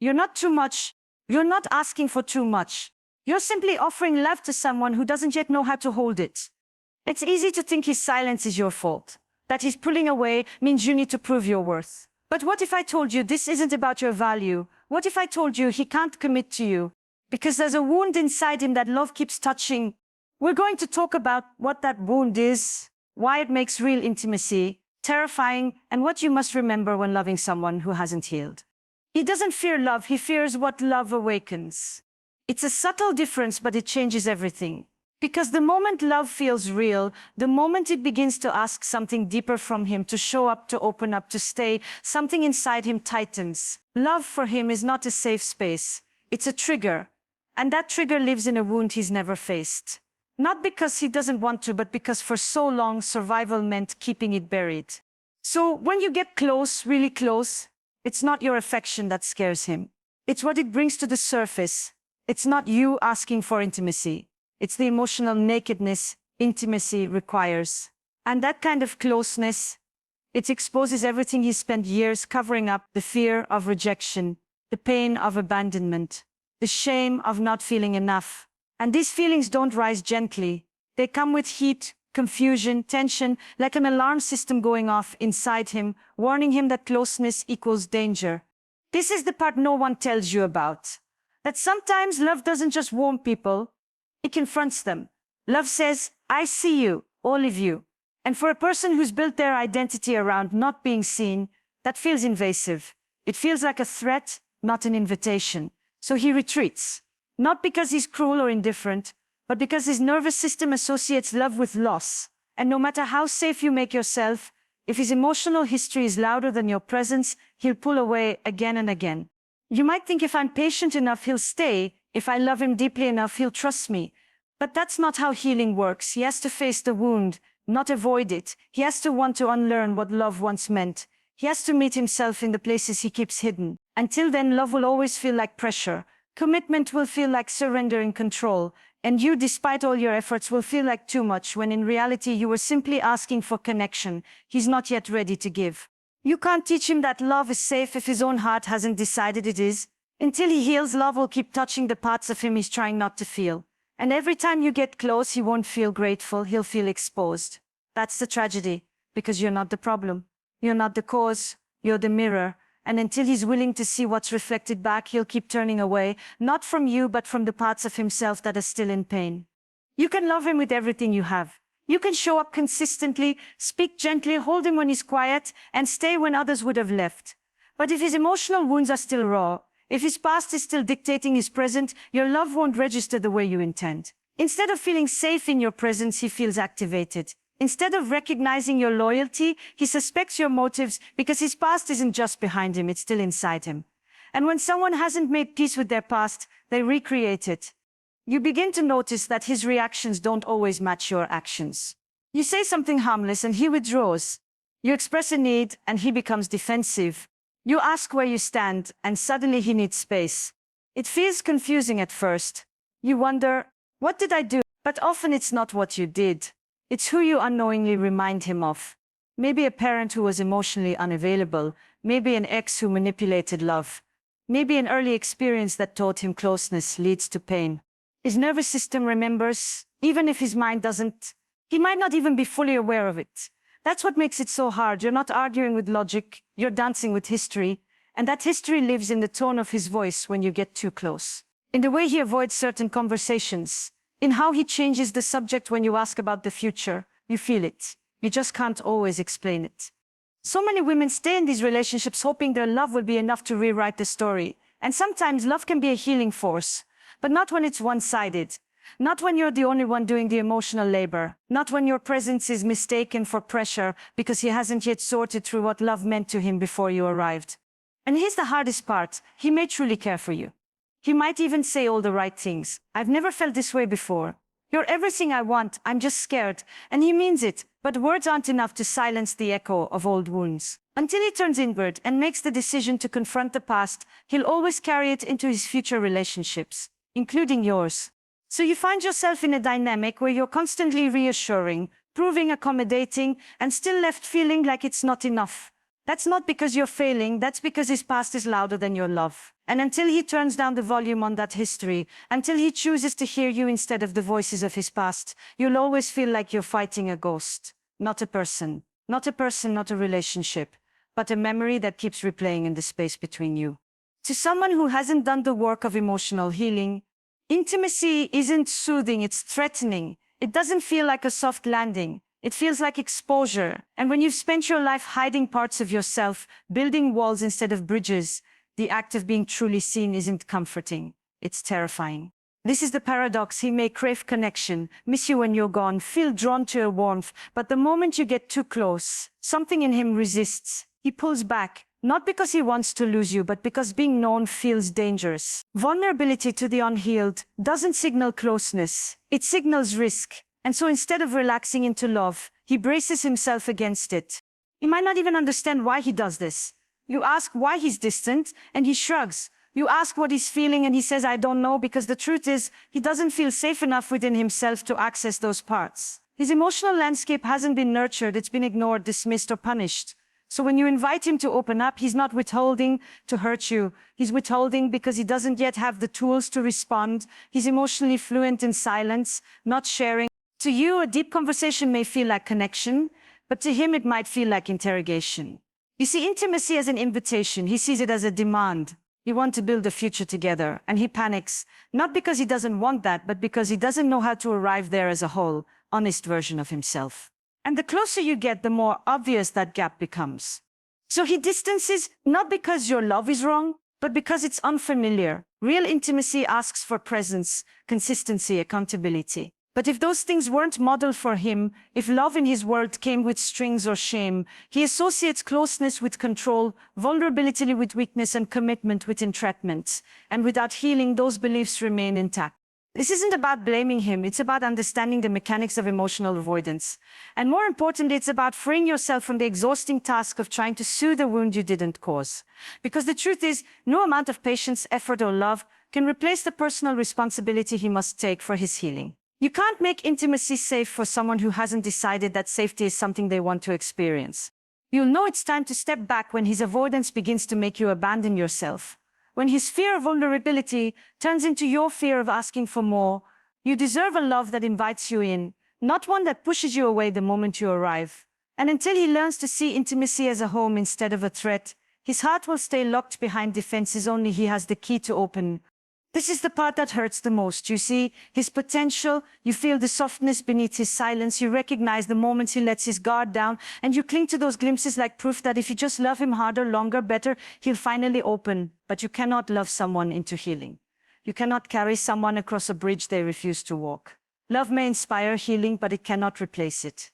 You're not too much. You're not asking for too much. You're simply offering love to someone who doesn't yet know how to hold it. It's easy to think his silence is your fault. That he's pulling away means you need to prove your worth. But what if I told you this isn't about your value? What if I told you he can't commit to you? Because there's a wound inside him that love keeps touching. We're going to talk about what that wound is, why it makes real intimacy terrifying, and what you must remember when loving someone who hasn't healed. He doesn't fear love, he fears what love awakens. It's a subtle difference, but it changes everything. Because the moment love feels real, the moment it begins to ask something deeper from him, to show up, to open up, to stay, something inside him tightens. Love for him is not a safe space. It's a trigger. And that trigger lives in a wound he's never faced. Not because he doesn't want to, but because for so long survival meant keeping it buried. So when you get close, really close, it's not your affection that scares him. It's what it brings to the surface. It's not you asking for intimacy. It's the emotional nakedness intimacy requires. And that kind of closeness, it exposes everything he spent years covering up: the fear of rejection, the pain of abandonment, the shame of not feeling enough. And these feelings don't rise gently. They come with heat, confusion, tension, like an alarm system going off inside him, warning him that closeness equals danger. This is the part no one tells you about. That sometimes love doesn't just warm people, it confronts them. Love says, I see you, all of you. And for a person who's built their identity around not being seen, that feels invasive. It feels like a threat, not an invitation. So he retreats. Not because he's cruel or indifferent, but because his nervous system associates love with loss. And no matter how safe you make yourself, if his emotional history is louder than your presence, he'll pull away again and again. You might think, if I'm patient enough, he'll stay. If I love him deeply enough, he'll trust me. But that's not how healing works. He has to face the wound, not avoid it. He has to want to unlearn what love once meant. He has to meet himself in the places he keeps hidden. Until then, love will always feel like pressure. Commitment will feel like surrendering control. And you, despite all your efforts, will feel like too much, when in reality you were simply asking for connection he's not yet ready to give. You can't teach him that love is safe if his own heart hasn't decided it is. Until he heals, love will keep touching the parts of him he's trying not to feel. And every time you get close, he won't feel grateful, he'll feel exposed. That's the tragedy, because you're not the problem. You're not the cause, you're the mirror. And until he's willing to see what's reflected back, he'll keep turning away, not from you, but from the parts of himself that are still in pain. You can love him with everything you have. You can show up consistently, speak gently, hold him when he's quiet, and stay when others would have left. But if his emotional wounds are still raw, if his past is still dictating his present, your love won't register the way you intend. Instead of feeling safe in your presence, he feels activated. Instead of recognizing your loyalty, he suspects your motives, because his past isn't just behind him, it's still inside him. And when someone hasn't made peace with their past, they recreate it. You begin to notice that his reactions don't always match your actions. You say something harmless and he withdraws. You express a need and he becomes defensive. You ask where you stand and suddenly he needs space. It feels confusing at first. You wonder, what did I do? But often it's not what you did. It's who you unknowingly remind him of. Maybe a parent who was emotionally unavailable, maybe an ex who manipulated love, maybe an early experience that taught him closeness leads to pain. His nervous system remembers, even if his mind doesn't. He might not even be fully aware of it. That's what makes it so hard. You're not arguing with logic, you're dancing with history, and that history lives in the tone of his voice when you get too close, in the way he avoids certain conversations, in how he changes the subject when you ask about the future. You feel it. You just can't always explain it. So many women stay in these relationships hoping their love will be enough to rewrite the story. And sometimes love can be a healing force, but not when it's one-sided. Not when you're the only one doing the emotional labor. Not when your presence is mistaken for pressure because he hasn't yet sorted through what love meant to him before you arrived. And here's the hardest part. He may truly care for you. He might even say all the right things. I've never felt this way before. You're everything I want, I'm just scared. And he means it, but words aren't enough to silence the echo of old wounds. Until he turns inward and makes the decision to confront the past, he'll always carry it into his future relationships, including yours. So you find yourself in a dynamic where you're constantly reassuring, proving, accommodating, and still left feeling like it's not enough. That's not because you're failing, that's because his past is louder than your love. And until he turns down the volume on that history, until he chooses to hear you instead of the voices of his past, you'll always feel like you're fighting a ghost. Not a person. Not a person, not a relationship, but a memory that keeps replaying in the space between you. To someone who hasn't done the work of emotional healing, intimacy isn't soothing, it's threatening. It doesn't feel like a soft landing. It feels like exposure. And when you've spent your life hiding parts of yourself, building walls instead of bridges, the act of being truly seen isn't comforting. It's terrifying. This is the paradox. He may crave connection, miss you when you're gone, feel drawn to your warmth, but the moment you get too close, something in him resists. He pulls back, not because he wants to lose you, but because being known feels dangerous. Vulnerability to the unhealed doesn't signal closeness. It signals risk. And so instead of relaxing into love, he braces himself against it. You might not even understand why he does this. You ask why he's distant, and he shrugs. You ask what he's feeling, and he says, I don't know, because the truth is, he doesn't feel safe enough within himself to access those parts. His emotional landscape hasn't been nurtured, it's been ignored, dismissed, or punished. So when you invite him to open up, he's not withholding to hurt you. He's withholding because he doesn't yet have the tools to respond. He's emotionally fluent in silence, not sharing. To you, a deep conversation may feel like connection, but to him it might feel like interrogation. You see intimacy as an invitation. He sees it as a demand. You want to build a future together, and he panics, not because he doesn't want that, but because he doesn't know how to arrive there as a whole, honest version of himself. And the closer you get, the more obvious that gap becomes. So he distances, not because your love is wrong, but because it's unfamiliar. Real intimacy asks for presence, consistency, accountability. But if those things weren't modeled for him, if love in his world came with strings or shame, he associates closeness with control, vulnerability with weakness, and commitment with entrapment. And without healing, those beliefs remain intact. This isn't about blaming him, it's about understanding the mechanics of emotional avoidance. And more importantly, it's about freeing yourself from the exhausting task of trying to soothe a wound you didn't cause. Because the truth is, no amount of patience, effort, or love can replace the personal responsibility he must take for his healing. You can't make intimacy safe for someone who hasn't decided that safety is something they want to experience. You'll know it's time to step back when his avoidance begins to make you abandon yourself. When his fear of vulnerability turns into your fear of asking for more. You deserve a love that invites you in, not one that pushes you away the moment you arrive. And until he learns to see intimacy as a home instead of a threat, his heart will stay locked behind defenses only he has the key to open. This is the part that hurts the most. You see his potential, you feel the softness beneath his silence, you recognize the moments he lets his guard down, and you cling to those glimpses like proof that if you just love him harder, longer, better, he'll finally open. But you cannot love someone into healing. You cannot carry someone across a bridge they refuse to walk. Love may inspire healing, but it cannot replace it.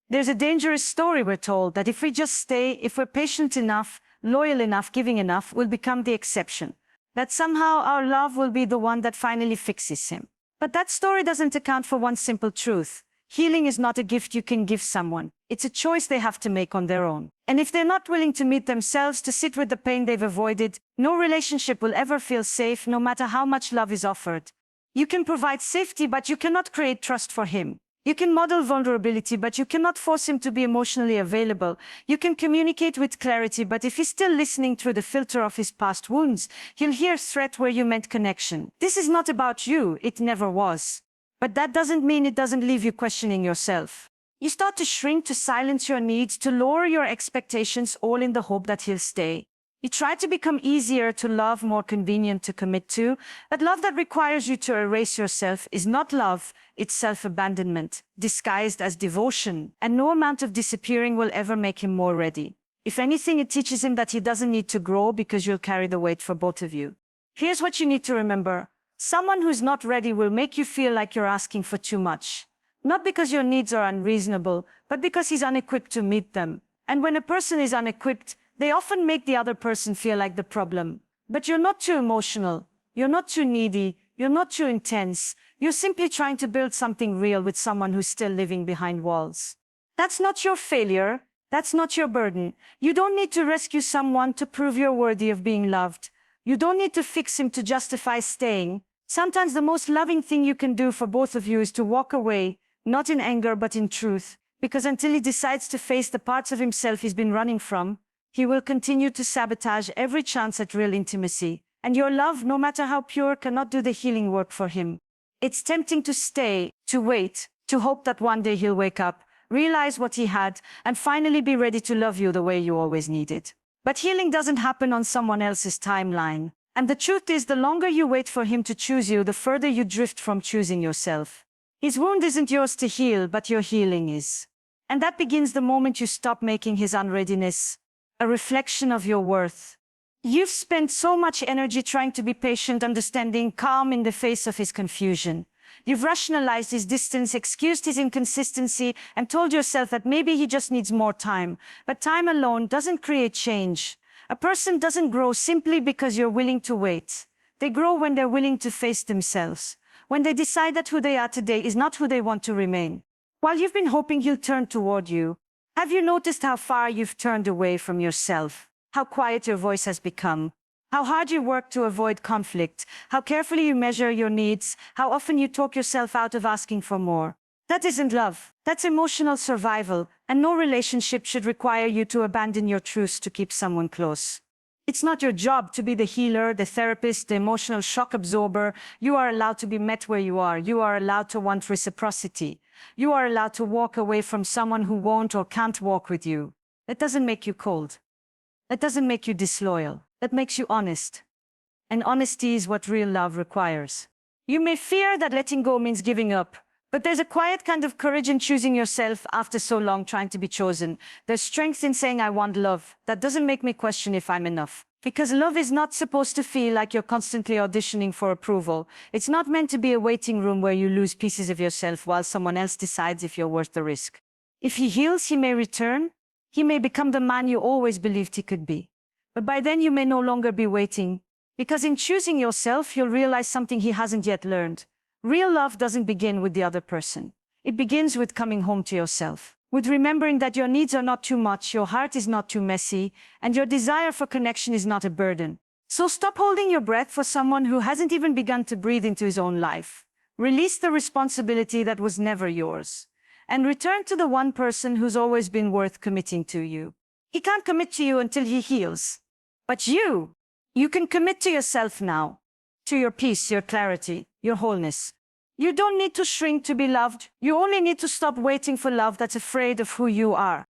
There's a dangerous story we're told that if we just stay, if we're patient enough, loyal enough, giving enough, we'll become the exception. That somehow our love will be the one that finally fixes him. But that story doesn't account for one simple truth. Healing is not a gift you can give someone. It's a choice they have to make on their own. And if they're not willing to meet themselves, to sit with the pain they've avoided, no relationship will ever feel safe, no matter how much love is offered. You can provide safety, but you cannot create trust for him. You can model vulnerability, but you cannot force him to be emotionally available. You can communicate with clarity, but if he's still listening through the filter of his past wounds, he'll hear threat where you meant connection. This is not about you, it never was. But that doesn't mean it doesn't leave you questioning yourself. You start to shrink, to silence your needs, to lower your expectations, all in the hope that he'll stay. You try to become easier to love, more convenient to commit to. But love that requires you to erase yourself is not love, it's self-abandonment, disguised as devotion. And no amount of disappearing will ever make him more ready. If anything, it teaches him that he doesn't need to grow because you'll carry the weight for both of you. Here's what you need to remember. Someone who's not ready will make you feel like you're asking for too much. Not because your needs are unreasonable, but because he's unequipped to meet them. And when a person is unequipped, they often make the other person feel like the problem. But you're not too emotional. You're not too needy. You're not too intense. You're simply trying to build something real with someone who's still living behind walls. That's not your failure. That's not your burden. You don't need to rescue someone to prove you're worthy of being loved. You don't need to fix him to justify staying. Sometimes the most loving thing you can do for both of you is to walk away, not in anger but in truth. Because until he decides to face the parts of himself he's been running from, He will continue to sabotage every chance at real intimacy, and your love, no matter how pure, cannot do the healing work for him. It's tempting to stay, to wait, to hope that one day he'll wake up, realize what he had, and finally be ready to love you the way you always needed. But healing doesn't happen on someone else's timeline. And the truth is, the longer you wait for him to choose you, the further you drift from choosing yourself. His wound isn't yours to heal, but your healing is. And that begins the moment you stop making his unreadiness a reflection of your worth. You've spent so much energy trying to be patient, understanding, calm in the face of his confusion. You've rationalized his distance, excused his inconsistency, and told yourself that maybe he just needs more time. But time alone doesn't create change. A person doesn't grow simply because you're willing to wait. They grow when they're willing to face themselves, when they decide that who they are today is not who they want to remain. While you've been hoping he'll turn toward you, have you noticed how far you've turned away from yourself? How quiet your voice has become? How hard you work to avoid conflict? How carefully you measure your needs? How often you talk yourself out of asking for more? That isn't love. That's emotional survival, and no relationship should require you to abandon your truths to keep someone close. It's not your job to be the healer, the therapist, the emotional shock absorber. You are allowed to be met where you are. You are allowed to want reciprocity. You are allowed to walk away from someone who won't or can't walk with you. That doesn't make you cold. That doesn't make you disloyal. That makes you honest. And honesty is what real love requires. You may fear that letting go means giving up, but there's a quiet kind of courage in choosing yourself after so long trying to be chosen. There's strength in saying, I want love. That doesn't make me question if I'm enough. Because love is not supposed to feel like you're constantly auditioning for approval. It's not meant to be a waiting room where you lose pieces of yourself while someone else decides if you're worth the risk. If he heals, he may return. He may become the man you always believed he could be. But by then you may no longer be waiting. Because in choosing yourself, you'll realize something he hasn't yet learned. Real love doesn't begin with the other person. It begins with coming home to yourself. With remembering that your needs are not too much, your heart is not too messy, and your desire for connection is not a burden. So stop holding your breath for someone who hasn't even begun to breathe into his own life. Release the responsibility that was never yours. And return to the one person who's always been worth committing to you. He can't commit to you until he heals. But you can commit to yourself now. To your peace, your clarity, your wholeness. You don't need to shrink to be loved. You only need to stop waiting for love that's afraid of who you are.